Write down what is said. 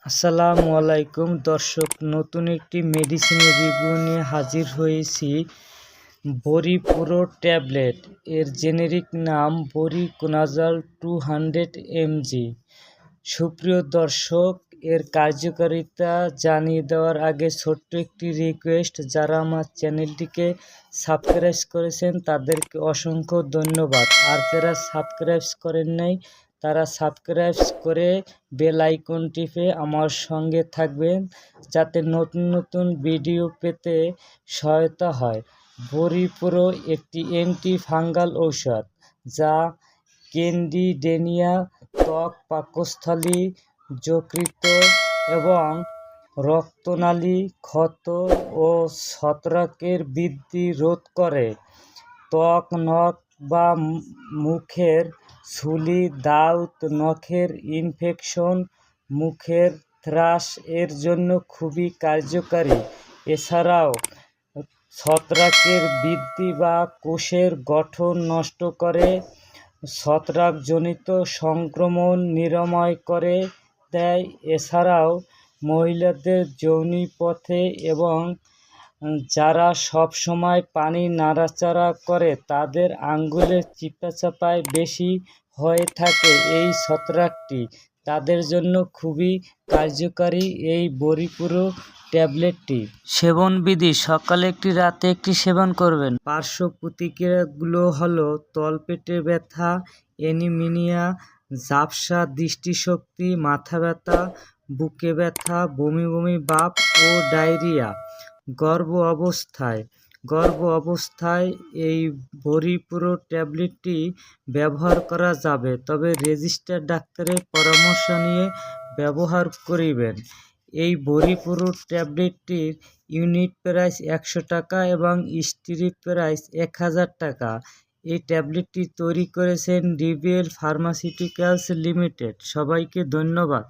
আসসালামু আলাইকুম দর্শক, নতুন একটি মেডিসিনের রিভিউ নিয়ে হাজির হয়েছি। বরিপুরো ট্যাবলেট এর জেনেরিক নাম বরিকোনাজাল 200 mg। সুপ্রিয় দর্শক, এর কার্যকারিতা জানিয়ে দেওয়ার আগে ছোট্ট একটি রিকোয়েস্ট, যারা আমার চ্যানেলটিকে সাবস্ক্রাইব করেছেন তাদেরকে অসংখ্য ধন্যবাদ। আর যারা সাবস্ক্রাইব করেন নাই তারা সাবস্ক্রাইব করে বেল আইকন টিপে আমার সঙ্গে থাকবেন, যাতে নতুন নতুন ভিডিও পেতে সহায়তা হয়। বরিপুরো একটি অ্যান্টি ফাঙ্গাল ঔষধ, যা ক্যান্ডিডিয়া, ত্বক, পাকস্থলী, যকৃত এবং রক্তনালী ক্ষত ও ছত্রাকের বৃদ্ধি রোধ করে। ত্বক, নখ বা মুখের ঝুলি, দাউদ, নখের ইনফেকশন, মুখের থ্রাশ এর জন্য খুবই কার্যকারী। এছাড়াও ছত্রাকের বৃদ্ধি বা কোষের গঠন নষ্ট করে, ছত্রাকজনিত সংক্রমণ নিরাময় করে দেয়। এছাড়াও মহিলাদের যোনিপথে এবং যারা সব সময় পানি নাড়াচাড়া করে তাদের আঙ্গুলের চিপাচাপায় বেশি হয়ে থাকে এই ছত্রাকটি, তাদের জন্য খুবই কার্যকারী এই বরিপুরো ট্যাবলেটটি। সেবনবিধি: সকালে একটি, রাতে একটি সেবন করবেন। পার্শ্ব প্রতিক্রিয়াগুলো হলো তলপেটে ব্যথা, অ্যানিমিয়া, ঝাপসা দৃষ্টিশক্তি, মাথা ব্যথা, বুকে ব্যথা, বমি বমি ভাব ও ডায়রিয়া। গর্ভ অবস্থায় এই বরিপুরো ট্যাবলেটটি ব্যবহার করা যাবে, তবে রেজিস্টার্ড ডাক্তারের পরামর্শ নিয়ে ব্যবহার করিবেন। এই বরিপুরো ট্যাবলেটটির ইউনিট প্রাইস 100 টাকা এবং স্ট্রিপ প্রাইস 1000 টাকা। এই ট্যাবলেটটি তৈরি করেছেন ডিবিএল ফার্মাসিউটিক্যালস লিমিটেড। সবাইকে ধন্যবাদ।